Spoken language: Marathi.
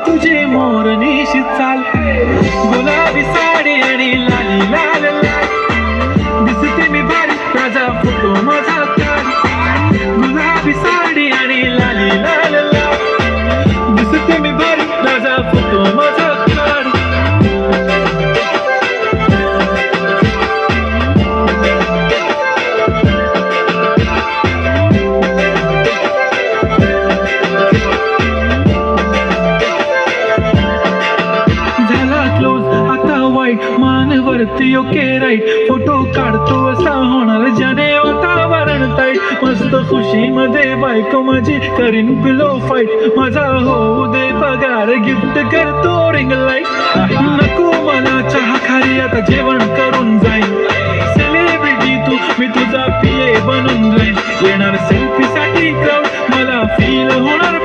तुझे मोरनीशी चाल, गुलाबी साडी आणि लाली लाल लाल, दिसते मी भारी ताजा फोटो माझा काढ, गुलाबी साडी आणि लाली लाल लाल, दिसते मी भारी ताजा फोटो माझा काढ. मानवरती ओके राईट, फोटो काढतो असा होणार ज्याने वातावरण ताईट, मस्त खुशी मध्ये बायको माझी करीन पिलो फाईट, माझा होऊ दे पगार गिफ्ट करतो रिंग लाईट, नको मला चहा खारी आता जेवण करून जाईन, सेलिब्रिटी तू मी तुझा पिये बनून जाईन, येणार सेल्फी साठी क्राऊड मला फील होणार